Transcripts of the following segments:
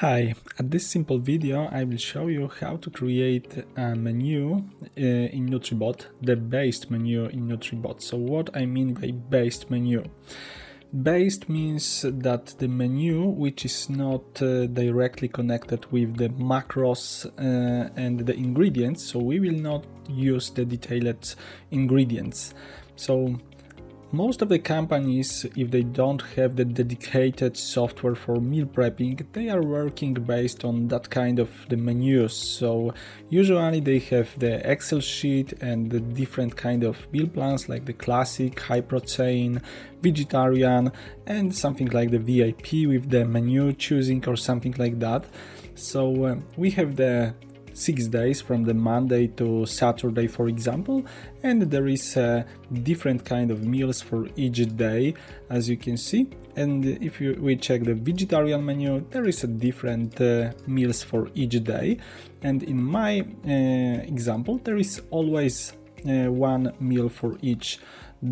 Hi, at this simple video I will show you how to create a menu in NutriBot, the based menu in NutriBot. So what I mean by based menu? Based means that the menu which is not directly connected with the macros and the ingredients, so we will not use the detailed ingredients. So most of the companies, if they don't have the dedicated software for meal prepping, they are working based on that kind of the menus. So usually they have the Excel sheet and the different kind of meal plans like the classic, high protein, vegetarian, and something like the VIP with the menu choosing or something like that. So we have the 6 days from the Monday to Saturday, for example, and there is a different kind of meals for each day, as you can see. And if we check the vegetarian menu, there is a different meals for each day. And in my example, there is always one meal for each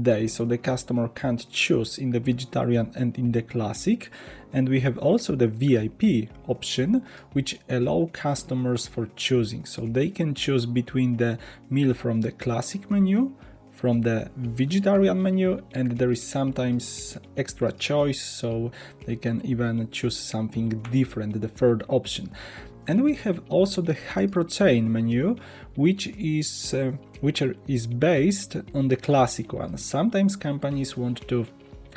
day, so the customer can't choose in the vegetarian and in the classic. And we have also the VIP option, which allow customers for choosing, so they can choose between the meal from the classic menu, from the vegetarian menu, and there is sometimes extra choice, so they can even choose something different, the third option. And we have also the high protein menu, which is based on the classic one. Sometimes companies want to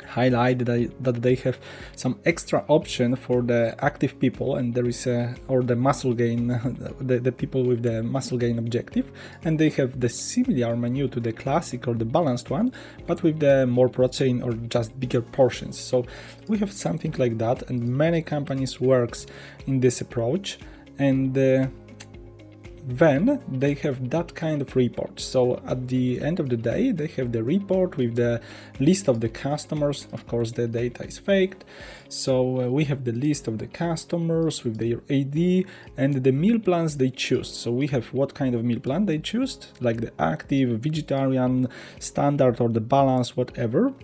highlight that they have some extra option for the active people, and there is or the muscle gain, the people with the muscle gain objective, and they have the similar menu to the classic or the balanced one, but with the more protein or just bigger portions. So we have something like that, and many companies works in this approach. And then they have that kind of report. So at the end of the day, they have the report with the list of the customers. Of course, the data is faked. So we have the list of the customers with their AD and the meal plans they choose. So we have what kind of meal plan they choose, like the active, vegetarian, standard, or the balance, whatever.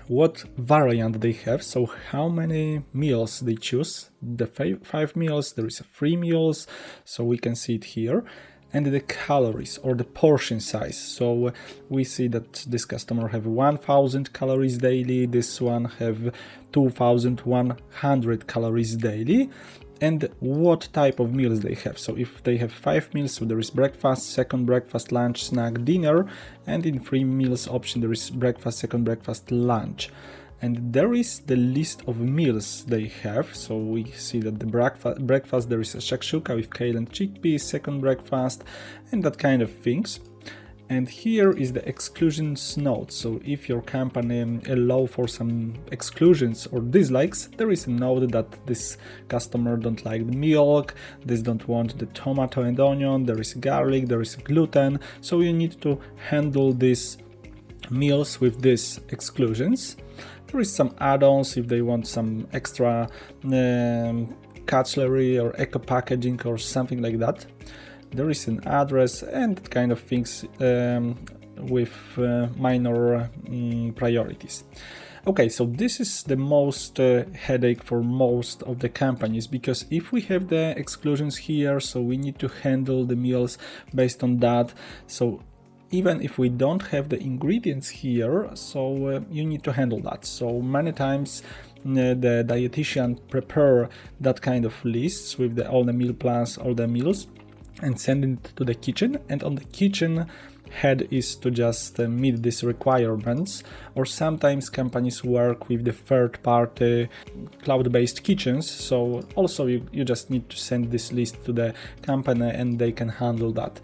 What variant they have, so how many meals they choose, the 5 meals, there is 3 meals, so we can see it here, and the calories or the portion size. So we see that this customer have 1000 calories daily, this one have 2100 calories daily, and what type of meals they have. So if they have 5 meals, so there is breakfast, second breakfast, lunch, snack, dinner, and in 3 meals option there is breakfast, second breakfast, lunch. And there is the list of meals they have. So we see that the breakfast there is a shakshuka with kale and chickpeas, second breakfast, and that kind of things. And here is the exclusions note. So if your company allow for some exclusions or dislikes, there is a note that this customer don't like the milk, this don't want the tomato and onion, there is garlic, there is gluten. So you need to handle these meals with these exclusions. There is some add-ons if they want some extra cutlery or eco packaging or something like that. There is an address and kind of things with minor priorities. Okay, so this is the most headache for most of the companies, because if we have the exclusions here, so we need to handle the meals based on that. So even if we don't have the ingredients here, so you need to handle that. So many times the dietitian prepare that kind of lists with all the meal plans, all the meals, and send it to the kitchen, and on the kitchen head is to just meet these requirements. Or sometimes companies work with the third-party cloud-based kitchens, so also you just need to send this list to the company and they can handle that.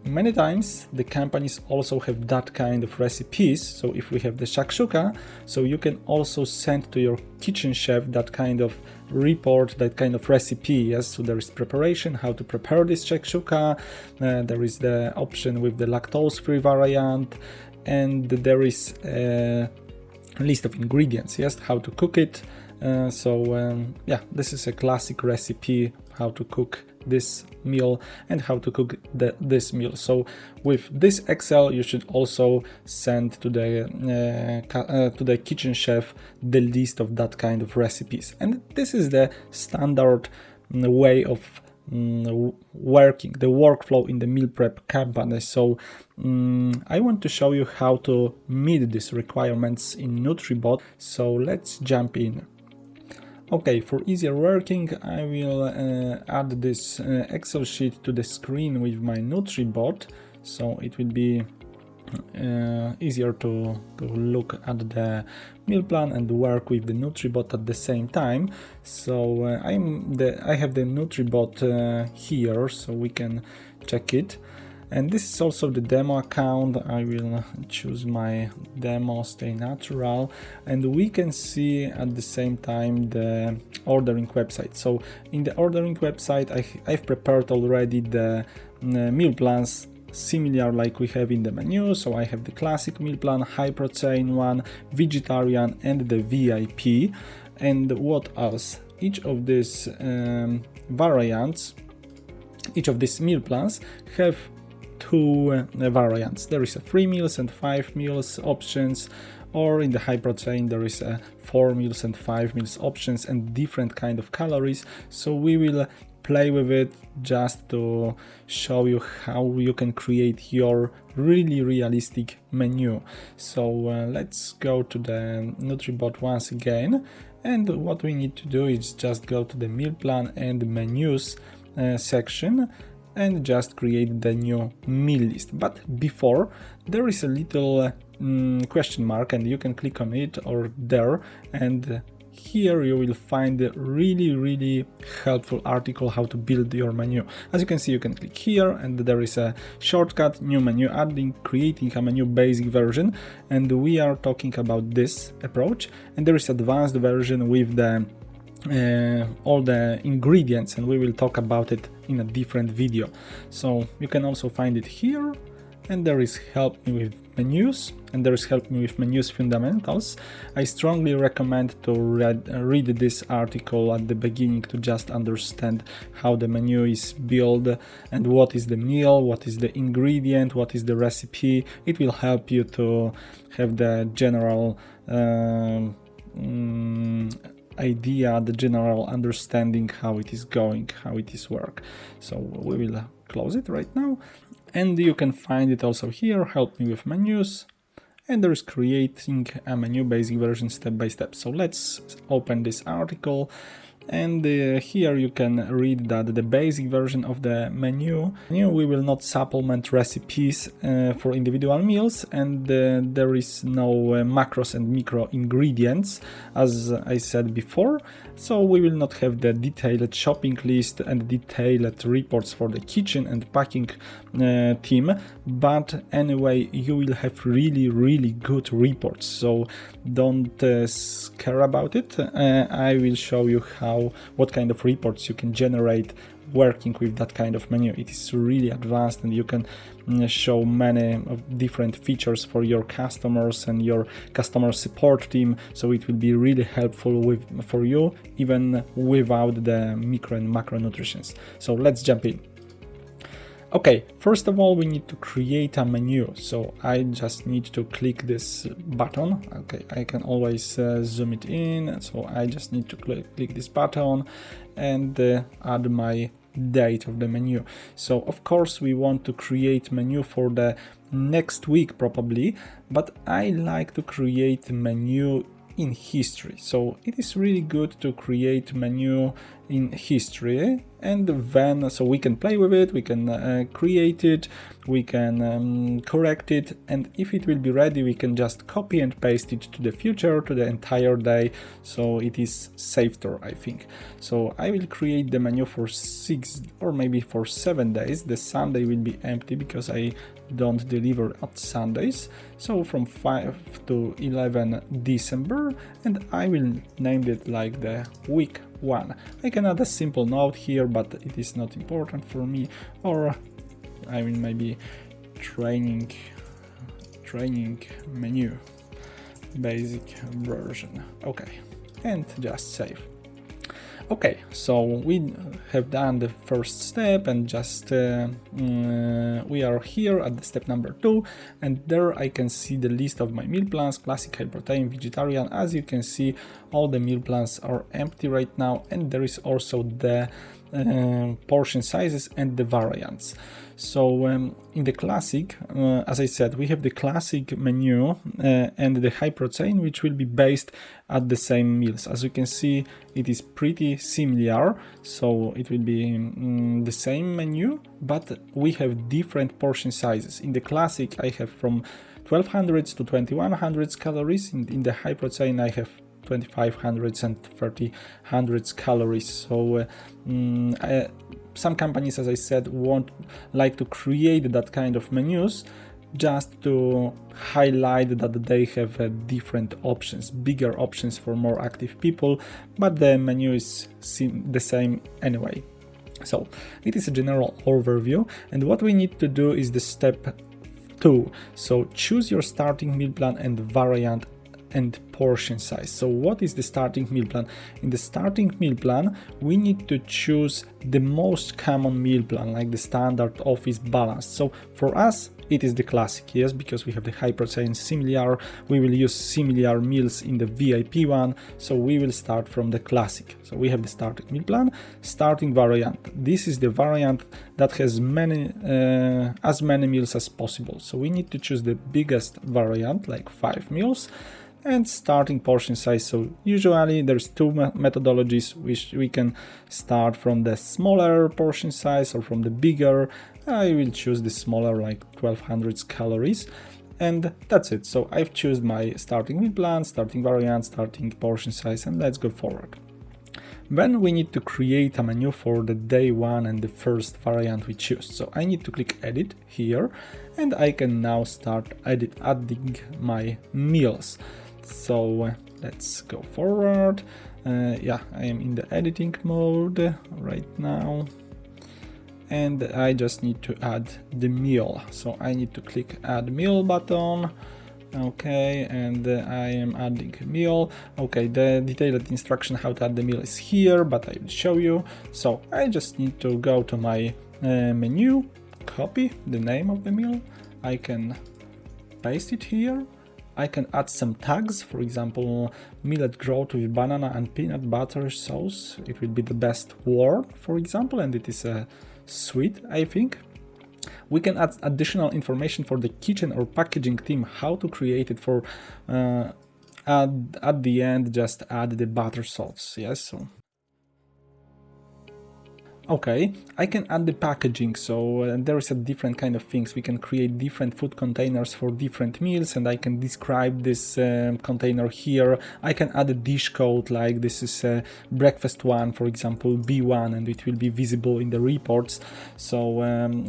Many times the companies also have that kind of recipes. So if we have the shakshuka, so you can also send to your kitchen chef that kind of report, that kind of recipe. Yes, so there is preparation, how to prepare this shakshuka, there is the option with the lactose-free variant, and there is a list of ingredients, yes, how to cook it. Yeah, this is a classic recipe, how to cook this meal and how to cook this meal. So with this Excel, you should also send to the kitchen chef the list of that kind of recipes. And this is the standard way of working, the workflow in the meal prep company. So I want to show you how to meet these requirements in NutriBot. So let's jump in. Okay, for easier working, I will add this Excel sheet to the screen with my NutriBot, so it will be easier to look at the meal plan and work with the NutriBot at the same time. So I have the NutriBot here, so we can check it. And this is also the demo account. I will choose my demo, stay natural, and we can see at the same time the ordering website. So in the ordering website, I've prepared already the meal plans similar like we have in the menu. So I have the classic meal plan, high protein one, vegetarian, and the VIP. And what else? Each of these variants, each of these meal plans have two variants. There is a 3 meals and 5 meals options, or in the high protein there is a 4 meals and 5 meals options and different kind of calories. So we will play with it just to show you how you can create your really realistic menu. So let's go to the NutriBot once again, and what we need to do is just go to the meal plan and menus section and just create the new meal list. But before, there is a little question mark, and you can click on it or there, and here you will find a really helpful article how to build your menu. As you can see, you can click here and there is a shortcut, new menu, adding, creating a menu basic version, and we are talking about this approach. And there is advanced version with the all the ingredients, and we will talk about it in a different video. So you can also find it here, and there is help me with menus, and there is help me with menus fundamentals. I strongly recommend to read this article at the beginning to just understand how the menu is built and what is the meal, what is the ingredient, what is the recipe. It will help you to have the general idea, the general understanding how it is going, how it is work. So we will close it right now, and you can find it also here, help me with menus, and there is creating a menu basic version step by step. So let's open this article, and here you can read that the basic version of the menu, we will not supplement recipes for individual meals, and there is no macros and micro ingredients, as I said before. So we will not have the detailed shopping list and detailed reports for the kitchen and packing team, but anyway, you will have really good reports, so don't care about it. I will show you what kind of reports you can generate working with that kind of menu. It is really advanced, and you can show many different features for your customers and your customer support team, so it will be really helpful for you even without the micro and macro nutritions. So let's jump in. Okay, first of all, we need to create a menu. So I just need to click this button. Okay, I can always zoom it in. So I just need to click this button and add my date of the menu. So of course we want to create menu for the next week probably, but I like to create menu in history. So it is really good to create menu in history, and then so we can play with it, we can create it, we can correct it, and if it will be ready we can just copy and paste it to the future, to the entire day, so it is safer, I think. So I will create the menu for 6 or maybe for 7 days. The Sunday will be empty because I don't deliver at Sundays, so from 5 to 11 December, and I will name it like the week 1. I can add a simple note here, but it is not important for me, or I will maybe training menu basic version. Okay, and just save. Okay, so we have done the first step, and just we are here at the step number 2, and there I can see the list of my meal plans, classic, high protein, vegetarian. As you can see, all the meal plans are empty right now, and there is also the portion sizes and the variants. So in the classic, as I said, we have the classic menu and the high protein, which will be based at the same meals. As you can see, it is pretty similar, so it will be the same menu, but we have different portion sizes. In the classic, I have from 1200 to 2100 calories. In the high protein, I have 2500 and 3000 calories. So some companies, as I said, won't like to create that kind of menus just to highlight that they have different options, bigger options for more active people, but the menu is the same anyway. So it is a general overview, and what we need to do is the step 2. So choose your starting meal plan and variant and portion size. So what is the starting meal plan? In the starting meal plan, we need to choose the most common meal plan, like the standard office balance. So for us, it is the classic, yes, because we have the high protein similar. We will use similar meals in the VIP one, so we will start from the classic. So we have the starting meal plan, starting variant. This is the variant that has as many meals as possible. So we need to choose the biggest variant, like 5 meals, and starting portion size. So usually there's 2 methodologies, which we can start from the smaller portion size or from the bigger. I will choose the smaller, like 1200 calories, and that's it. So I've chosen my starting meal plan, starting variant, starting portion size, and let's go forward. Then we need to create a menu for the day 1 and the first variant we choose. So I need to click edit here, and I can now start adding my meals. So let's go forward. Yeah, I am in the editing mode right now, and I just need to add the meal. So I need to click add meal button. Okay, and I am adding a meal. Okay, the detailed instruction how to add the meal is here, but I will show you. So I just need to go to my menu, copy the name of the meal. I can paste it here. I can add some tags, for example, millet growth with banana and peanut butter sauce. It will be the best word, for example, and it is sweet, I think. We can add additional information for the kitchen or packaging team, how to create it for at the end, just add the butter sauce, yes. So okay, I can add the packaging, so there is a different kind of things. We can create different food containers for different meals, and I can describe this container here. I can add a dish code, like this is a breakfast one, for example, B1, and it will be visible in the reports. So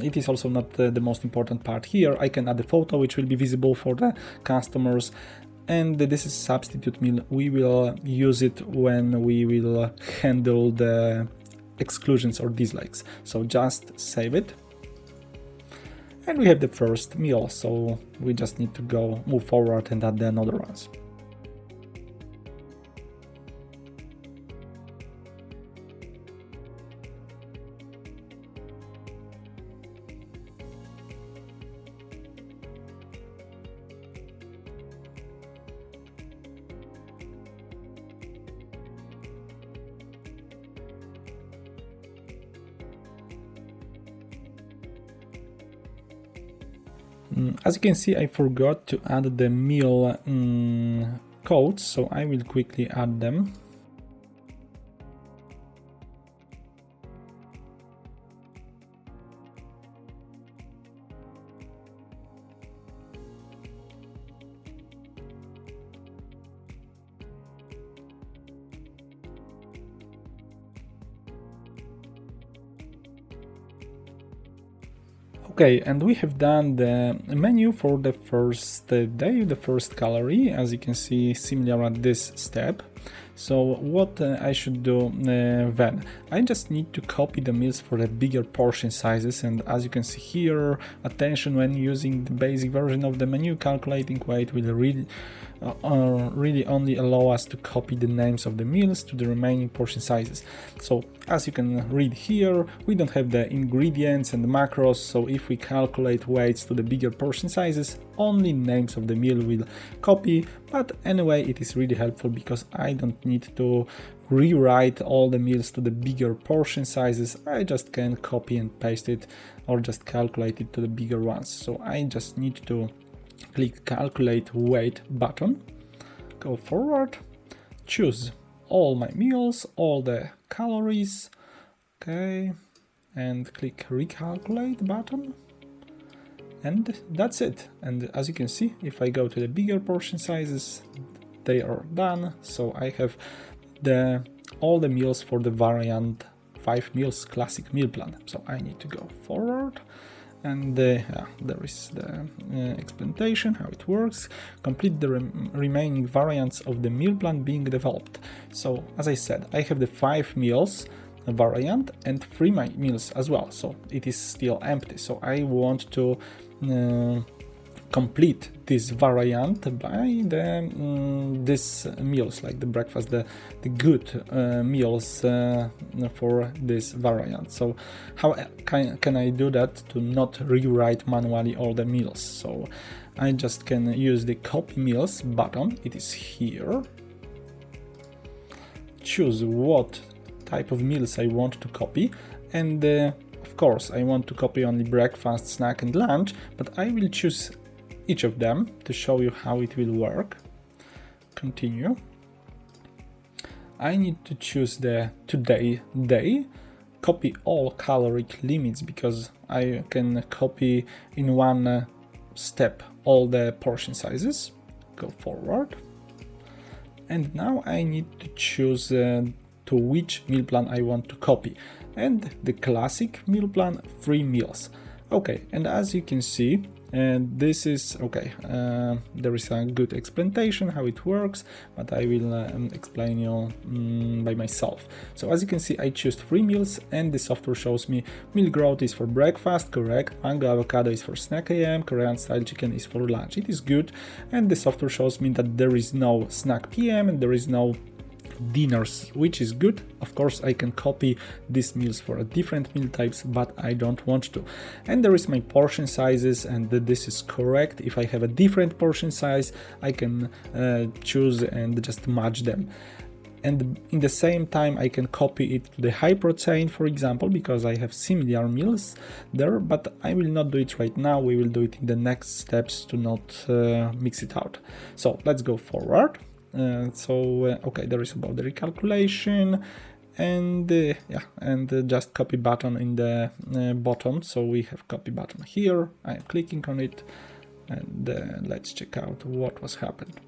it is also not the most important part here. I can add a photo, which will be visible for the customers. And this is substitute meal. We will use it when we will handle the exclusions or dislikes. So just save it, and we have the first meal. So we just need to move forward and add the another ones. As you can see, I forgot to add the meal codes, so I will quickly add them. Okay, and we have done the menu for the first day, the first calorie, as you can see, similar at this step. So what I should do then? I just need to copy the meals for the bigger portion sizes, and as you can see here, attention when using the basic version of the menu, calculating weight will really only allow us to copy the names of the meals to the remaining portion sizes. So as you can read here, we don't have the ingredients and the macros, so if we calculate weights to the bigger portion sizes, only names of the meal will copy. But anyway, it is really helpful because I don't need to rewrite all the meals to the bigger portion sizes, I just can copy and paste it or just calculate it to the bigger ones. So I just need to click calculate weight button, go forward, choose all my meals, all the calories, okay, and click recalculate button. And that's it. And as you can see, if I go to the bigger portion sizes, they are done. So I have all the meals for the variant 5 meals classic meal plan. So I need to go forward, and there is the explanation how it works. Complete the remaining variants of the meal plan being developed. So as I said, I have the 5 meals variant and 3 meals as well, so it is still empty. So I want to complete this variant by these meals, like the breakfast, the good meals for this variant. So how can I do that to not rewrite manually all the meals? So I just can use the copy meals button. It is here. Choose what type of meals I want to copy, and of course I want to copy only breakfast, snack and lunch, but I will choose each of them to show you how it will work. Continue. I need to choose the today day, copy all caloric limits, because I can copy in one step all the portion sizes. Go forward. And now I need to choose to which meal plan I want to copy, and the classic meal plan 3 meals. Okay, and as you can see, this is okay. There is a good explanation how it works, but I will explain you by myself. So as you can see, I choose 3 meals, and the software shows me meal growth is for breakfast, correct, mango avocado is for snack AM, Korean style chicken is for lunch. It is good, and the software shows me that there is no snack PM and there is no dinners, which is good. Of course I can copy these meals for a different meal types, but I don't want to. And there is my portion sizes, and this is correct. If I have a different portion size, I can choose and just match them. And in the same time I can copy it to the high protein, for example, because I have similar meals there, but I will not do it right now. We will do it in the next steps to not mix it out. So let's go forward. Okay, there is about the recalculation, and just copy button in the bottom. So we have copy button here. I am clicking on it, and let's check out what was happened.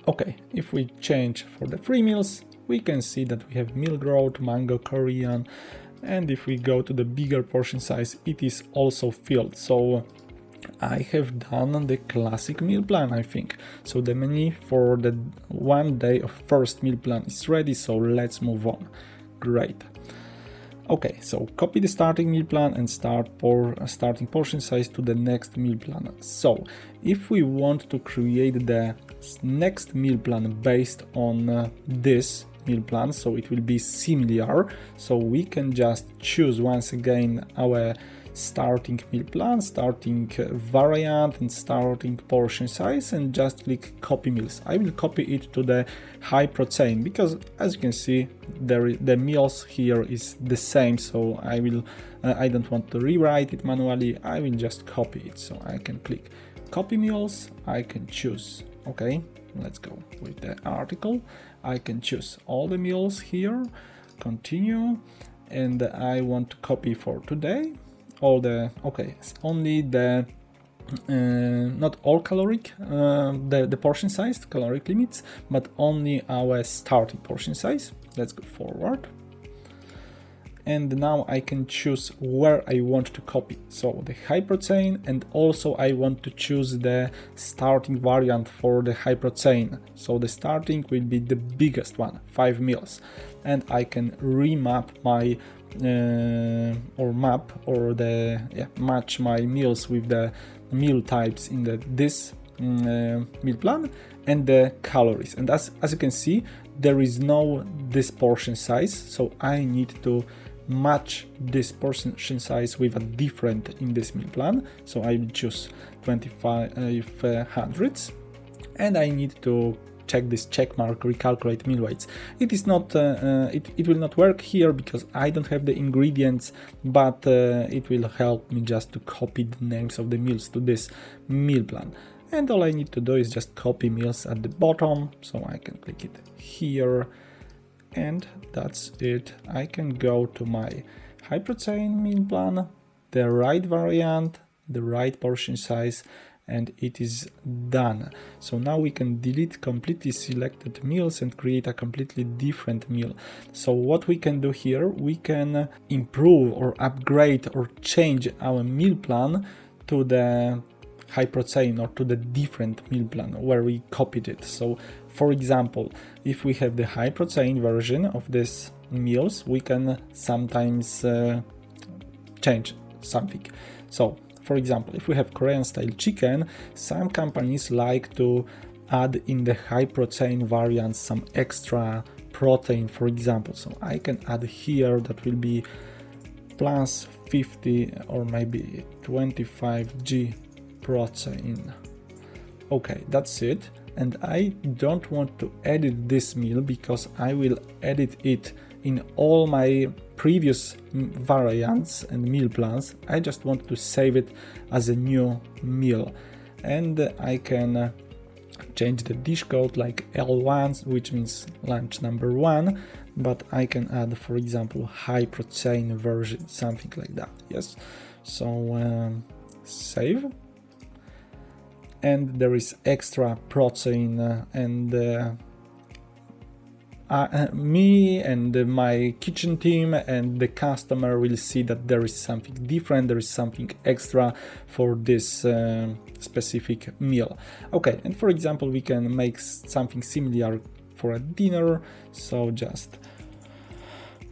Okay, if we change for the 3 meals, we can see that we have meal growth, mango, Korean, and if we go to the bigger portion size, it is also filled. So I have done the classic meal plan, I think. So the menu for the 1 day of first meal plan is ready, so let's move on. Great. Okay, so copy the starting meal plan and starting portion size to the next meal plan. So if we want to create the next meal plan based on this meal plan, so it will be similar, so we can just choose once again our starting meal plan, starting variant and starting portion size, and just click copy meals. I will copy it to the high protein because, as you can see, the meals here is the same, so I don't want to rewrite it manually. I will just copy it. So I can click copy meals. I can choose, okay, let's go with the article. I can choose all the meals here, continue, and I want to copy for today all the, okay, only the not all caloric, the portion size, caloric limits, but only our starting portion size. Let's go forward. And now I can choose where I want to copy. So the high protein, and also I want to choose the starting variant for the high protein. So the starting will be the biggest one, 5 meals. And I can remap my match my meals with the meal types in this meal plan and the calories. And as you can see, there is no this portion size, so I need to match this portion size with a different in this meal plan. So I will choose 2500s, and I need to check this check mark, recalculate meal weights. It is not, it will not work here because I don't have the ingredients, but it will help me just to copy the names of the meals to this meal plan. And all I need to do is just copy meals at the bottom, so I can click it here, and that's it. I can go to my high protein meal plan, the right variant, the right portion size, and it is done. So now we can delete completely selected meals and create a completely different meal. So what we can do here, we can improve or upgrade or change our meal plan to the high protein or to the different meal plan where we copied it. So for example, if we have the high protein version of this meals, we can sometimes change something. So for example, if we have Korean style chicken, some companies like to add in the high protein variant some extra protein, for example. So I can add here that will be plus 50 or maybe 25g protein. Okay, that's it. And I don't want to edit this meal because I will edit it in all my previous variants and meal plans. I just want to save it as a new meal, and I can change the dish code like L1, which means lunch number 1, but I can add, for example, high protein version, something like that. Yes, so save, and there is extra protein, and me and my kitchen team and the customer will see that there is something different, there is something extra for this specific meal. Okay, and for example, we can make something similar for a dinner, so just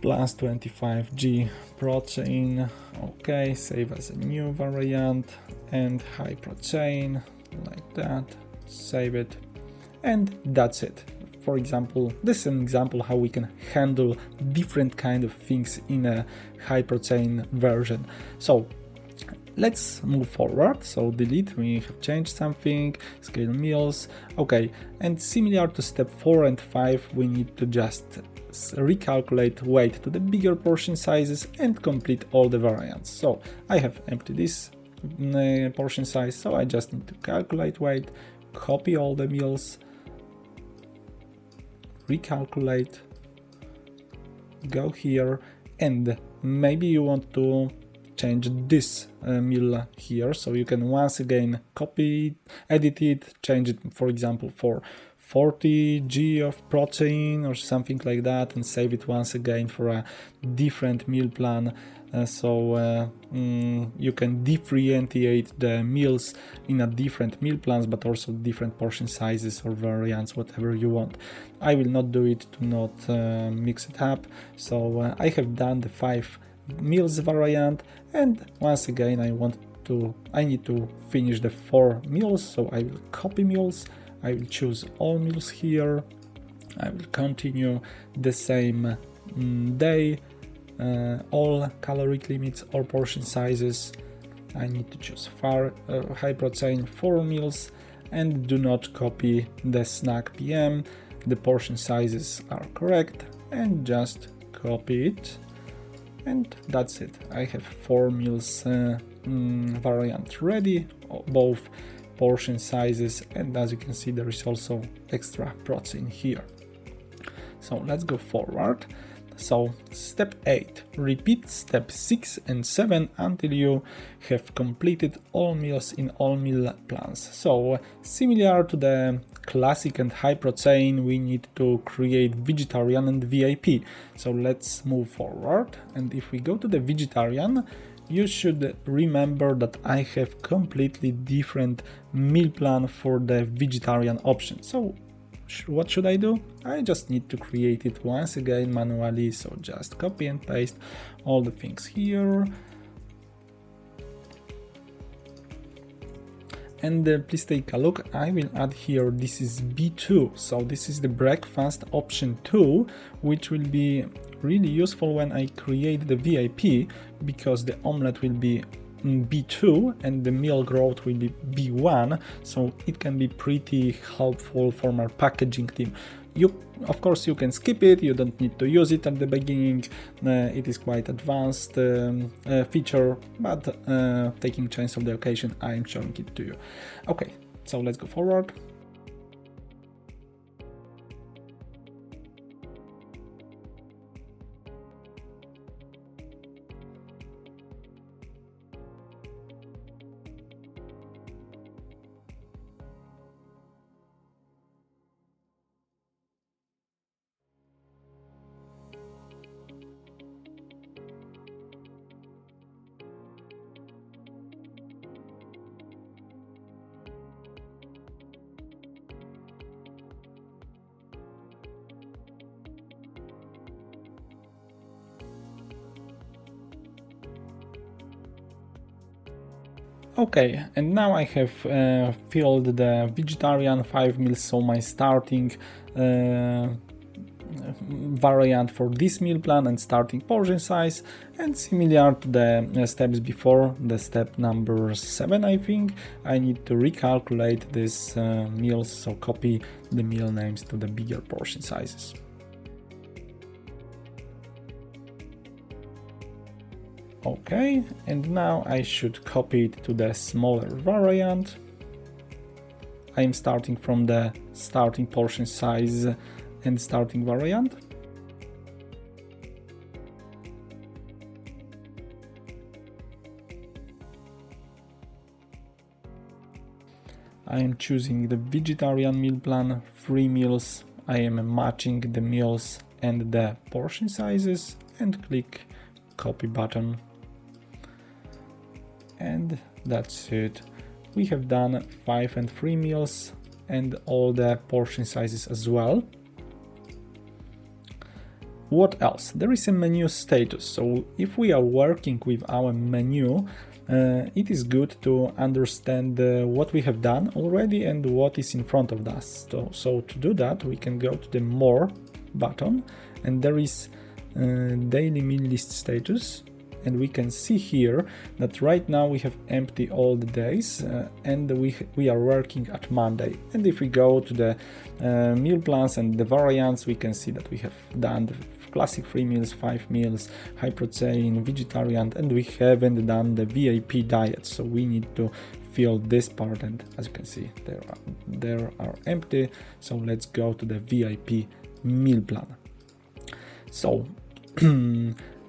plus 25g protein. Okay, save as a new variant, and high protein, like that, save it, and that's it. For example, this is an example how we can handle different kind of things in a high protein version. So let's move forward. So delete, we have changed something, scale meals. Okay, and similar to step 4 and 5, we need to just recalculate weight to the bigger portion sizes and complete all the variants. So I have empty this portion size, so I just need to calculate weight, copy all the meals, recalculate, go here, and maybe you want to change this meal here, so you can once again copy, edit it, change it, for example, for 40g of protein or something like that, and save it once again for a different meal plan. You can differentiate the meals in a different meal plans, but also different portion sizes or variants, whatever you want. I will not do it to not mix it up. So I have done the 5 meals variant, and once again I need to finish the 4 meals. So I will copy meals, I will choose all meals here, I will continue the same day, all caloric limits or portion sizes. I need to choose high protein 4 meals, and do not copy the snack PM. The portion sizes are correct, and just copy it, and that's it. I have 4 meals variant ready, both portion sizes, and as you can see, there is also extra protein here. So let's go forward. So step 8, repeat step 6 and 7 until you have completed all meals in all meal plans. So similar to the classic and high protein, we need to create vegetarian and VIP. So let's move forward, and if we go to the vegetarian, you should remember that I have completely different meal plan for the vegetarian option. So what should I do? I just need to create it once again manually, so just copy and paste all the things here. And please take a look, I will add here, this is B2, so this is the breakfast option 2, which will be really useful when I create the VIP, because the omelette will be B2 and the meal growth will be B1, so it can be pretty helpful for our packaging team. Of course, you can skip it, you don't need to use it at the beginning. It is quite advanced feature, but taking chance of the occasion, I am showing it to you. Okay, so let's go forward. Okay, and now I have filled the vegetarian 5 meals, so my starting variant for this meal plan and starting portion size, and similar to the steps before, the step number 7, I think, I need to recalculate these meals, so copy the meal names to the bigger portion sizes. Okay, and now I should copy it to the smaller variant. I'm starting from the starting portion size and starting variant. I am choosing the vegetarian meal plan, 3 meals. I am matching the meals and the portion sizes and click copy button. And that's it. We have done 5 and 3 meals and all the portion sizes as well. What else? There is a menu status. So if we are working with our menu, it is good to understand what we have done already and what is in front of us. So to do that, we can go to the More button, and there is daily meal list status. And we can see here that right now we have empty all the days and we are working at Monday. And if we go to the meal plans and the variants, we can see that we have done the classic 3 meals, 5 meals, high protein, vegetarian, and we haven't done the VIP diet. So we need to fill this part, and as you can see, there are empty. So let's go to the VIP meal plan. So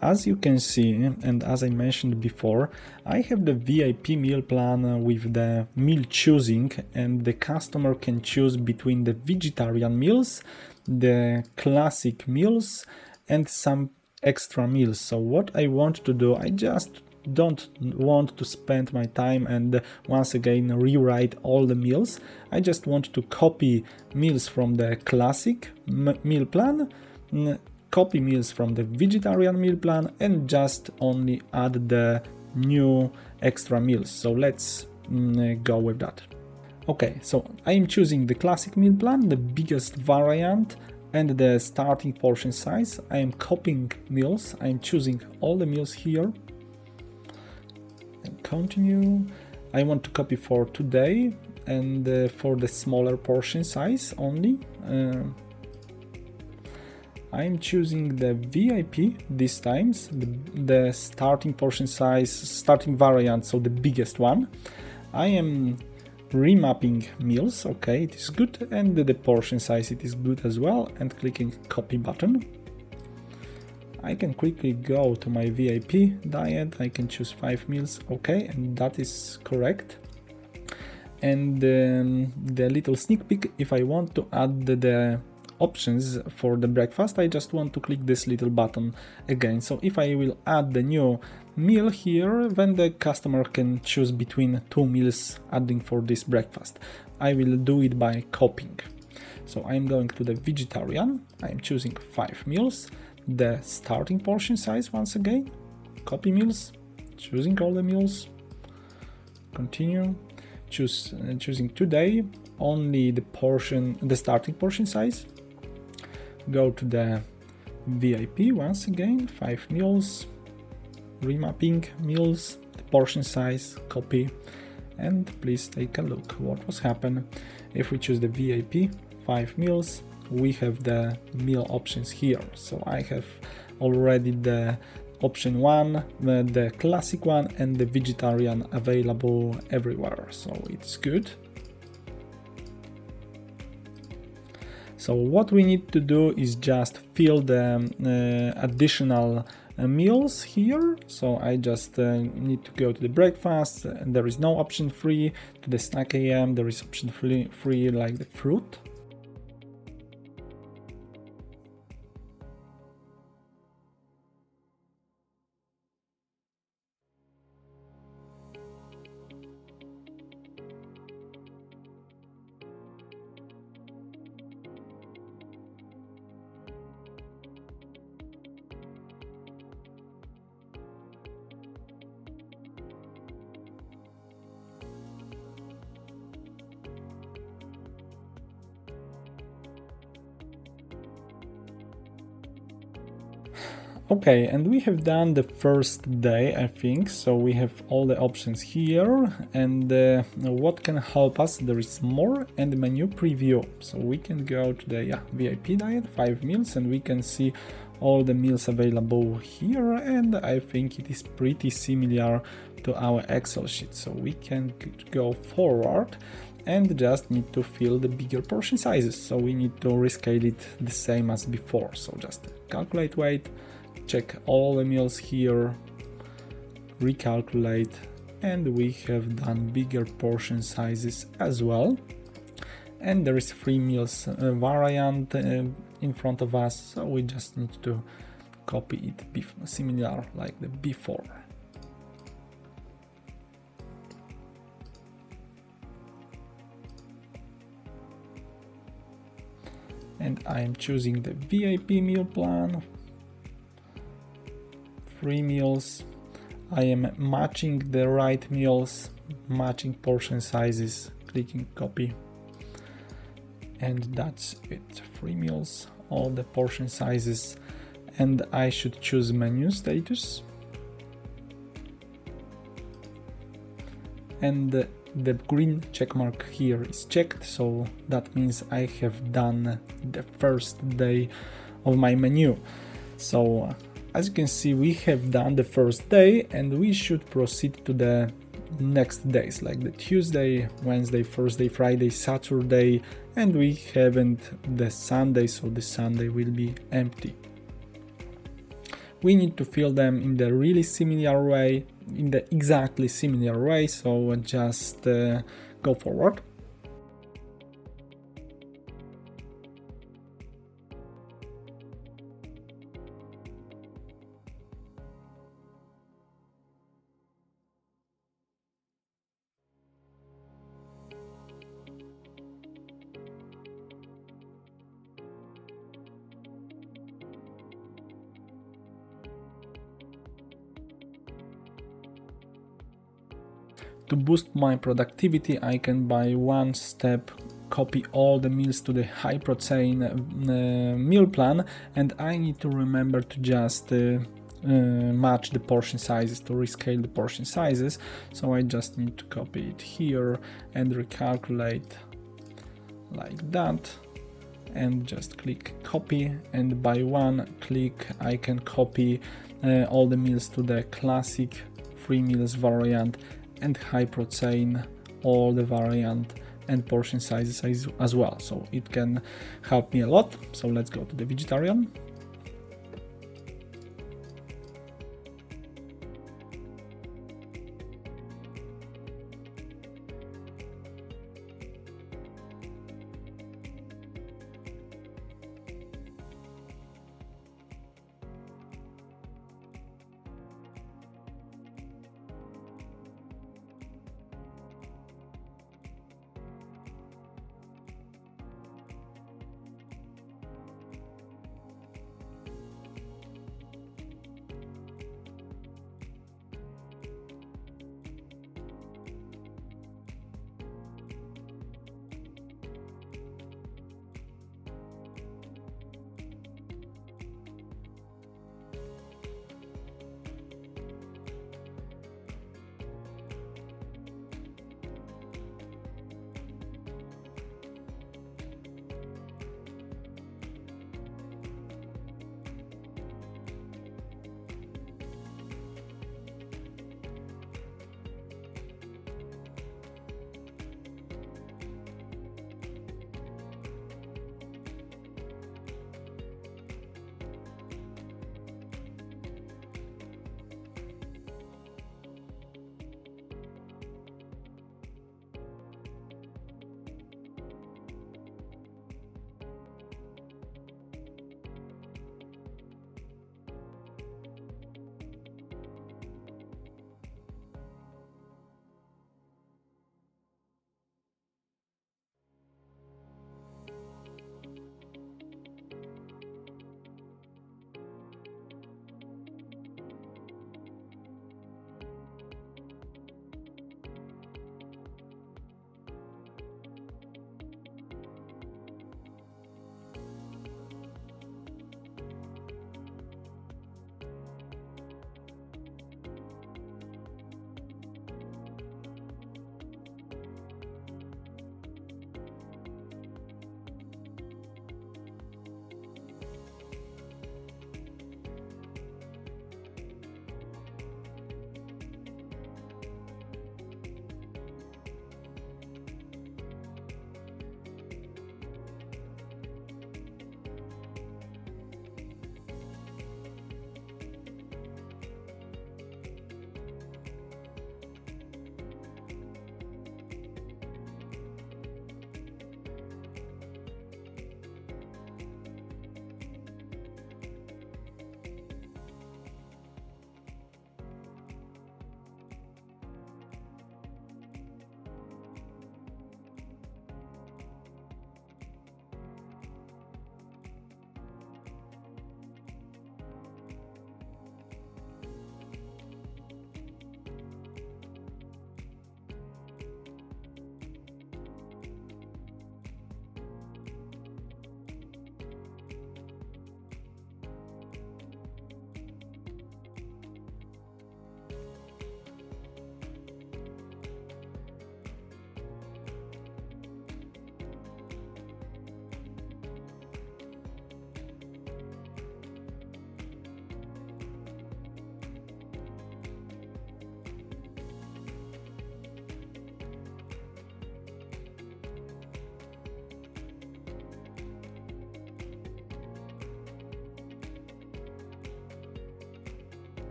as you can see, and as I mentioned before, I have the VIP meal plan with the meal choosing, and the customer can choose between the vegetarian meals, the classic meals, and some extra meals. So what I want to do, I just don't want to spend my time and once again rewrite all the meals. I just want to copy meals from the classic meal plan, copy meals from the vegetarian meal plan, and just only add the new extra meals. So let's go with that. Okay, so I am choosing the classic meal plan, the biggest variant, and the starting portion size. I am copying meals. I am choosing all the meals here and continue. I want to copy for today and for the smaller portion size only. I'm choosing the VIP this time, the starting portion size, starting variant, so the biggest one. I am remapping meals, okay, it is good, and the portion size, it is good as well, and clicking copy button. I can quickly go to my VIP diet, I can choose 5 meals, okay, and that is correct. And the little sneak peek, if I want to add the options for the breakfast, I just want to click this little button again. So if I will add the new meal here, then the customer can choose between 2 meals adding for this breakfast. I will do it by copying. So I'm going to the vegetarian, I'm choosing 5 meals, the starting portion size once again, copy meals, choosing all the meals, continue, choosing today, only the starting portion size. Go to the VIP once again, 5 meals, remapping meals, the portion size, copy, and please take a look what was happened. If we choose the VIP 5 meals, we have the meal options here. So I have already the option 1, the classic one, and the vegetarian available everywhere, so it's good. So what we need to do is just fill the additional meals here. So I just need to go to the breakfast, and there is no option free. To the snack AM, there is option free like the fruit. Okay, and we have done the first day, I think, so we have all the options here, and what can help us, there is more and menu preview, so we can go to the VIP diet, 5 meals, and we can see all the meals available here, and I think it is pretty similar to our Excel sheet, so we can go forward and just need to fill the bigger portion sizes, so we need to rescale it the same as before, so just calculate weight, check all the meals here, recalculate, and we have done bigger portion sizes as well. And there is 3 meals variant in front of us, so we just need to copy it similar like the before. And I am choosing the VIP meal plan. 3 meals. I am matching the right meals, matching portion sizes, clicking copy, and that's it. 3 meals, all the portion sizes, and I should choose menu status, and the green check mark here is checked, so that means I have done the first day of my menu. So as you can see, we have done the first day, and we should proceed to the next days, like the Tuesday, Wednesday, Thursday, Friday, Saturday, and we haven't the Sunday, so the Sunday will be empty. We need to fill them in the really similar way, in the exactly similar way, so just go forward. To boost my productivity, I can by one step copy all the meals to the high protein meal plan, and I need to remember to just match the portion sizes, to rescale the portion sizes. So I just need to copy it here and recalculate like that, and just click copy, and by one click I can copy all the meals to the classic 3 meals variant and high protein, all the variant and portion sizes as well, so it can help me a lot. So let's go to the vegetarian.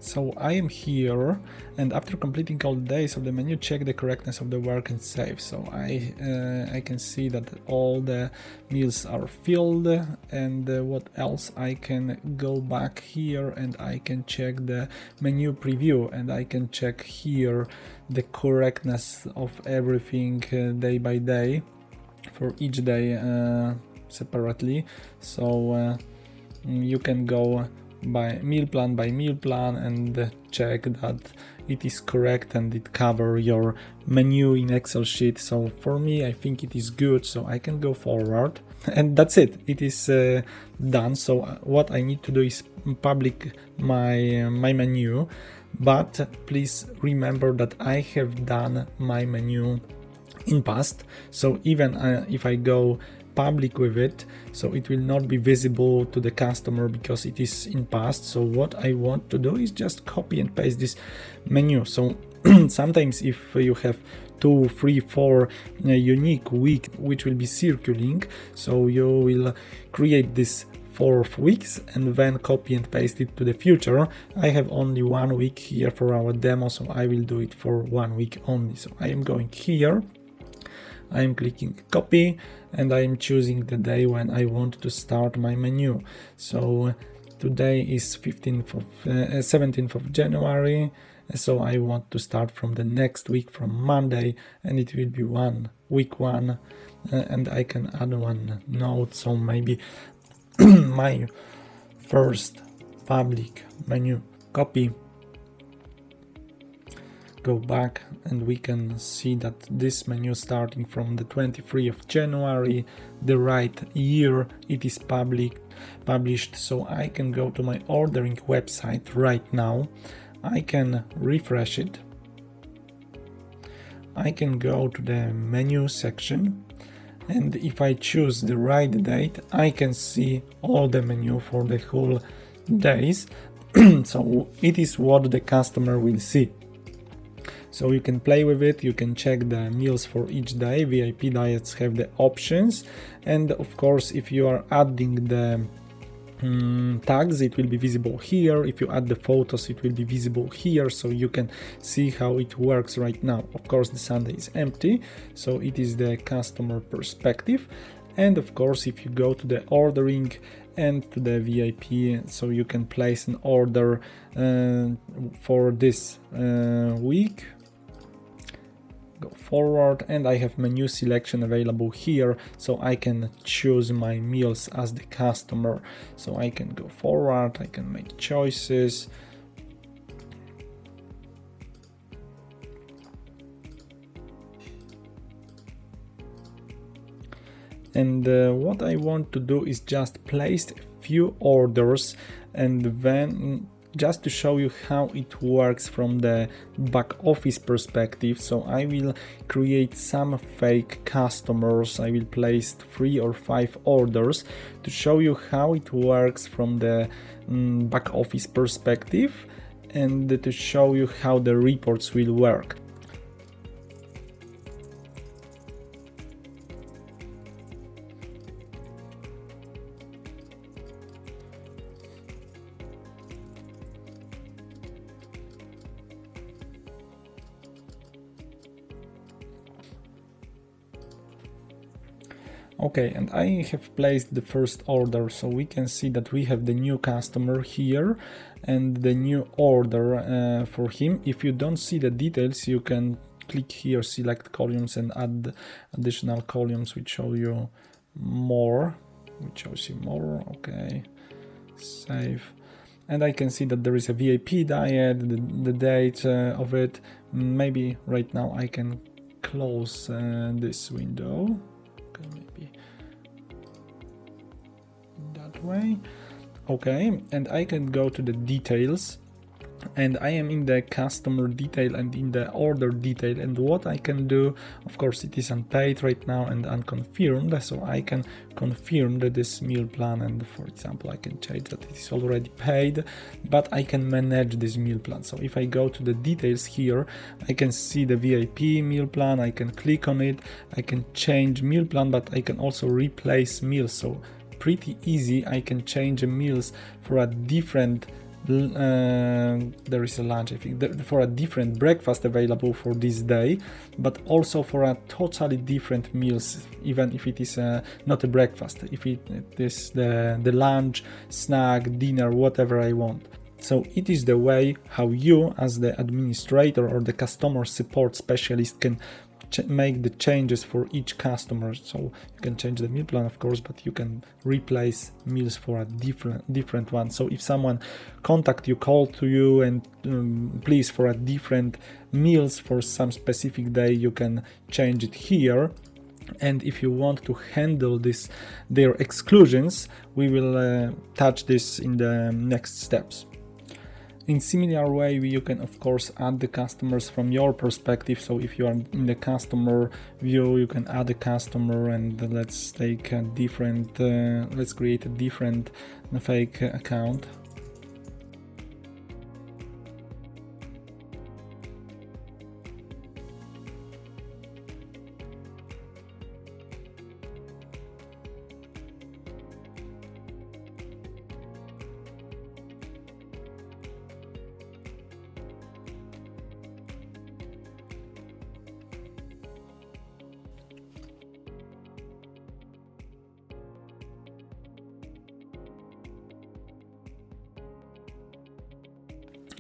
So I am here, and after completing all the days of the menu, check the correctness of the work and save. So I can see that all the meals are filled, and what else? I can go back here and I can check the menu preview, and I can check here the correctness of everything day by day for each day separately. So you can go by meal plan and check that it is correct and it cover your menu in Excel sheet. So for me, I think it is good, so I can go forward, and that's it. It is done. So what I need to do is public my menu, but please remember that I have done my menu in past. So even if I go public with it, so it will not be visible to the customer because it is in past. So what I want to do is just copy and paste this menu. So sometimes if you have 2, 3, 4 unique week which will be circulating, so you will create this 4 weeks and then copy and paste it to the future. I have only 1 week here for our demo, so I will do it for 1 week only. So I am going here, I am clicking copy, and I am choosing the day when I want to start my menu. So today is 17th of January, so I want to start from the next week, from Monday, and it will be week 1, and I can add one note. So maybe my first public menu, copy, go back, and we can see that this menu starting from the 23rd of January, the right year it is published. So I can go to my ordering website right now, I can refresh it, I can go to the menu section, and if I choose the right date, I can see all the menu for the whole days. So it is what the customer will see. So you can play with it, you can check the meals for each day. VIP diets have the options, and of course if you are adding the tags, it will be visible here. If you add the photos, it will be visible here, so you can see how it works right now. Of course the Sunday is empty, so it is the customer perspective. And of course if you go to the ordering and to the VIP, so you can place an order for this week, go forward, and I have menu selection available here, so I can choose my meals as the customer. So I can go forward, I can make choices, and what I want to do is just place a few orders, and then just to show you how it works from the back office perspective. So I will create some fake customers, I will place 3 or 5 orders to show you how it works from the back office perspective, and to show you how the reports will work. Okay, and I have placed the first order, so we can see that we have the new customer here and the new order for him. If you don't see the details, you can click here, select columns, and add additional columns which show you more, okay, save. And I can see that there is a VIP diet, the date of it. Maybe right now I can close this window. Okay, maybe that way. Okay, and I can go to the details, and I am in the customer detail and in the order detail, and what I can do, of course it is unpaid right now and unconfirmed, so I can confirm that this meal plan, and for example I can change that it is already paid, but I can manage this meal plan. So if I go to the details here, I can see the VIP meal plan, I can click on it, I can change meal plan, but I can also replace meals. So pretty easy, I can change meals for a different there is a lunch, I think, for a different breakfast available for this day, but also for a totally different meals, even if it is not a breakfast, if it is the lunch, snack, dinner, whatever I want. So it is the way how you as the administrator or the customer support specialist can make the changes for each customer. So you can change the meal plan, of course, but you can replace meals for a different one. So if someone contact you, call to you, and please for a different meals for some specific day, you can change it here. And if you want to handle their exclusions, we will touch this in the next steps. In similar way, you can of course add the customers from your perspective. So if you are in the customer view, you can add a customer, and let's take a different, let's create a different fake account.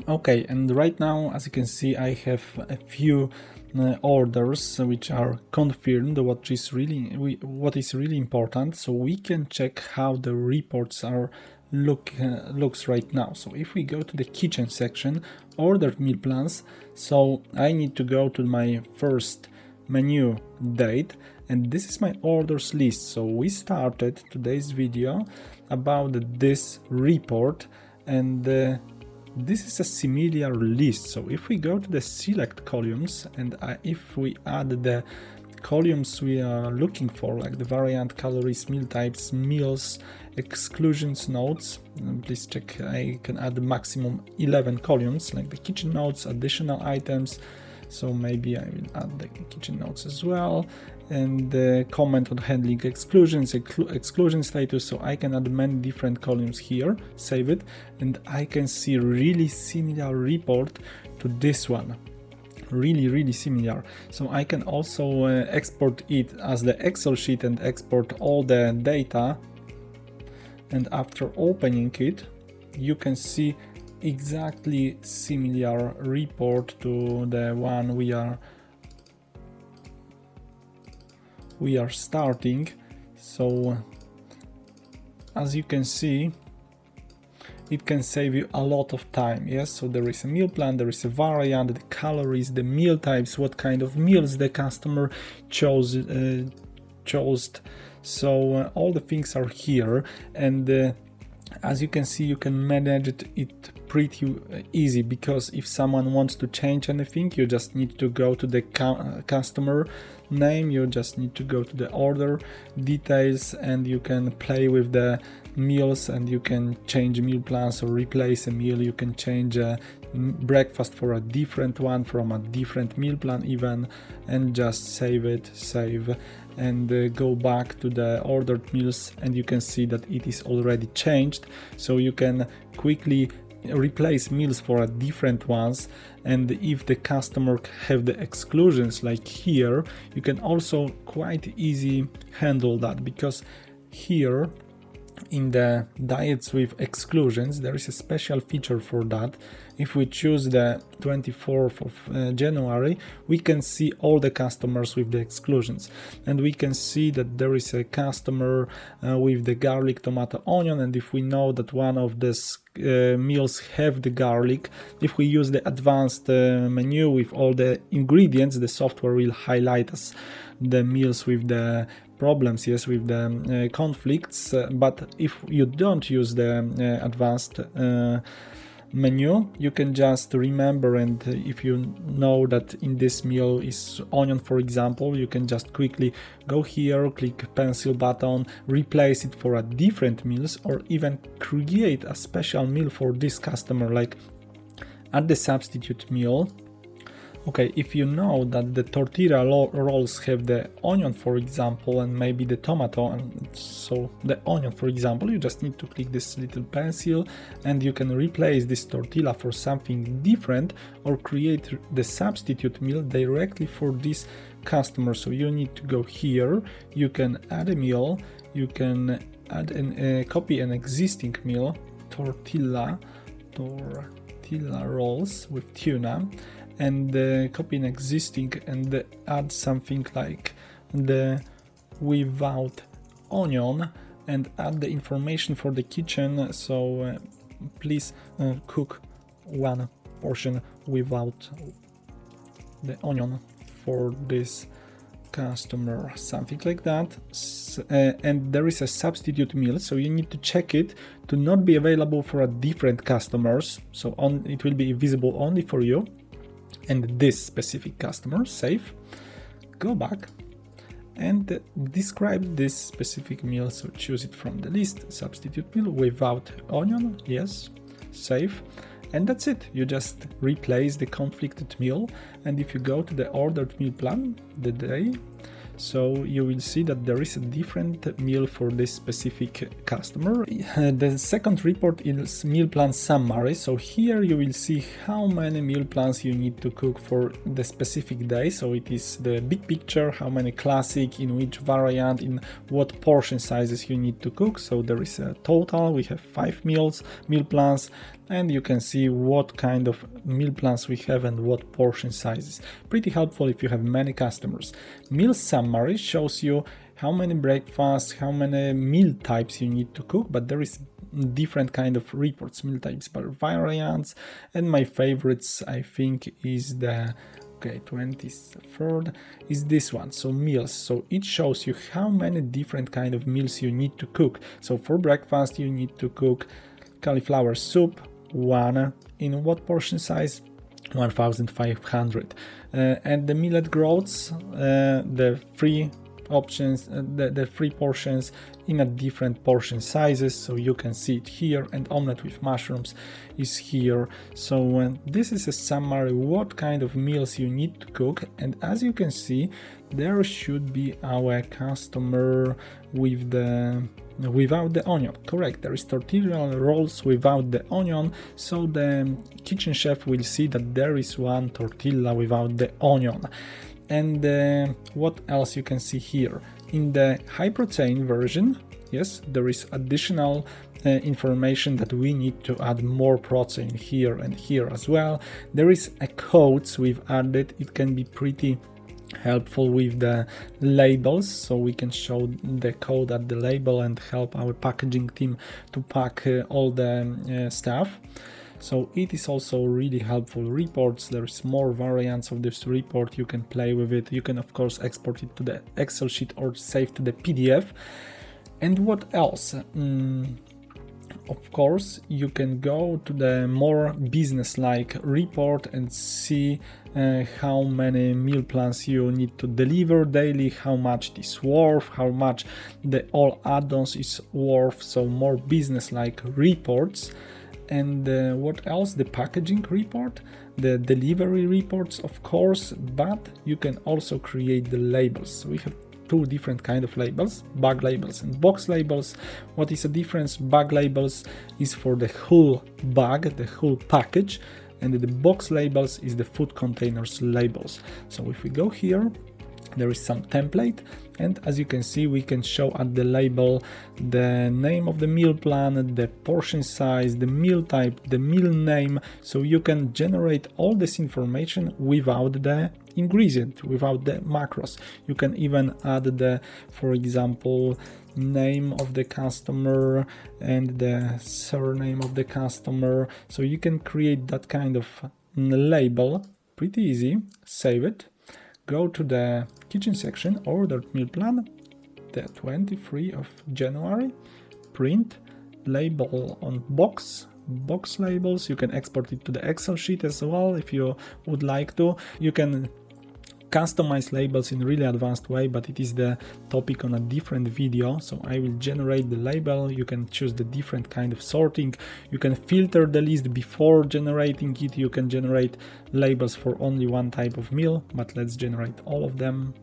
Okay, and right now, as you can see, I have a few orders which are confirmed, what is really important. So we can check how the reports are looks right now. So if we go to the kitchen section, ordered meal plans, so I need to go to my first menu date, and this is my orders list. So we started today's video about this report, and this is a similar list. So if we go to the select columns, and if we add the columns we are looking for, like the variant, calories, meal types, meals, exclusions, notes, please check, I can add maximum 11 columns, like the kitchen notes, additional items. So maybe I will add the kitchen notes as well, and the comment on handling exclusions, exclusion status. So I can add many different columns here, save it, and I can see really similar report to this one. Really similar. So I can also export it as the Excel sheet and export all the data, and after opening it, you can see exactly similar report to the one we are starting. So as you can see, it can save you a lot of time. Yes, so there is a meal plan, there is a variant, the calories, the meal types, what kind of meals the customer chose. So all the things are here, and as you can see, you can manage it pretty easy, because if someone wants to change anything, you just need to go to the customer name, you just need to go to the order details, and you can play with the meals, and you can change meal plans or replace a meal. You can change a breakfast for a different one from a different meal plan even, and just save, and go back to the ordered meals, and you can see that it is already changed. So you can quickly replace meals for a different ones, and if the customer have the exclusions like here, you can also quite easy handle that, because here in the diets with exclusions there is a special feature for that. If we choose the 24th of January, we can see all the customers with the exclusions, and we can see that there is a customer with the garlic, tomato, onion, and if we know that one of these meals have the garlic, if we use the advanced menu with all the ingredients, the software will highlight us the meals with the problems, yes, with the conflicts. But if you don't use the advanced menu, you can just remember, and if you know that in this meal is onion, for example, you can just quickly go here, click pencil button, replace it for a different meals, or even create a special meal for this customer, like add the substitute meal, Okay, if you know that the tortilla rolls have the onion, for example, and maybe the tomato, and so the onion, for example, you just need to click this little pencil and you can replace this tortilla for something different or create the substitute meal directly for this customer. So you need to go here, you can add a meal, you can add copy an existing meal, tortilla rolls with tuna, and copy an existing and add something like the without onion and add the information for the kitchen. So please cook one portion without the onion for this customer, something like that. And there is a substitute meal, so you need to check it to not be available for a different customers, so it will be visible only for you and this specific customer. Save, go back and describe this specific meal, so choose it from the list, substitute meal without onion, yes, save, and that's it. You just replace the conflicted meal, and if you go to the ordered meal plan, the day, so you will see that there is a different meal for this specific customer. The second report is meal plan summary. So here you will see how many meal plans you need to cook for the specific day. So it is the big picture, how many classic, in which variant, in what portion sizes you need to cook. So there is a total, we have 5 meal plans, and you can see what kind of meal plans we have and what portion sizes. Pretty helpful if you have many customers. Meal summary shows you how many breakfasts, how many meal types you need to cook, but there is different kind of reports, meal types per variants, and my favorites I think is the 23rd is this one, so meals. So it shows you how many different kind of meals you need to cook. So for breakfast you need to cook cauliflower soup, one, in what portion size? 1500. And the millet groats, the 3 options, the 3 portions in a different portion sizes, so you can see it here, and omelette with mushrooms is here. So this is a summary what kind of meals you need to cook, and as you can see there should be our customer with the without the onion. Correct, there is tortilla rolls without the onion, so the kitchen chef will see that there is one tortilla without the onion. And what else you can see here? In the high protein version, yes, there is additional information that we need to add more protein here and here as well. There is a codes we've added. It can be pretty helpful with the labels, so we can show the code at the label and help our packaging team to pack all the stuff. So it is also really helpful reports. There is more variants of this report. You can play with it. You can of course export it to the Excel sheet or save to the PDF. And what else? Of course, you can go to the more business-like report and see how many meal plans you need to deliver daily, how much it is worth, how much the all add-ons is worth, so more business-like reports. And what else? The packaging report, the delivery reports, of course, but you can also create the labels. So we have 2 different kind of labels, bag labels and box labels. What is the difference? Bag labels is for the whole bag, the whole package, and the box labels is the food containers labels. So if we go here, there is some template, and as you can see we can show at the label the name of the meal plan, the portion size, the meal type, the meal name, so you can generate all this information without the ingredient, without the macros. You can even add the, for example, name of the customer and the surname of the customer, so you can create that kind of label pretty easy. Save it, go to the kitchen section, ordered meal plan, the 23rd of January, print, label on box labels. You can export it to the Excel sheet as well if you would like to. You can customize labels in really advanced way, but it is the topic on a different video. So I will generate the label. You can choose the different kind of sorting. You can filter the list before generating it. You can generate labels for only one type of meal, but let's generate all of them.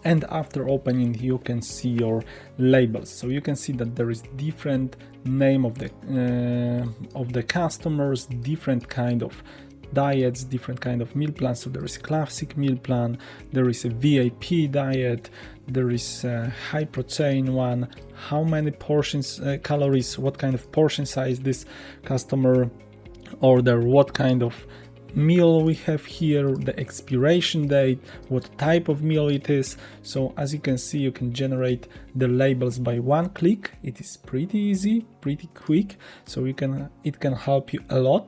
And after opening, you can see your labels. So you can see that there is different name of the customers, different kind of diets, different kind of meal plans. So there is classic meal plan, there is a VIP diet, there is a high protein one, how many portions, calories, what kind of portion size this customer order, what kind of meal we have here, the expiration date, what type of meal it is. So as you can see, you can generate the labels by one click. It is pretty easy, pretty quick, so it can help you a lot.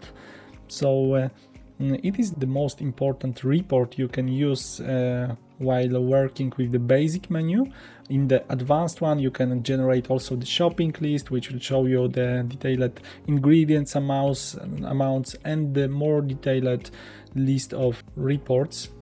So it is the most important report you can use while working with the basic menu. In the advanced one, you can generate also the shopping list, which will show you the detailed ingredients amounts and the more detailed list of reports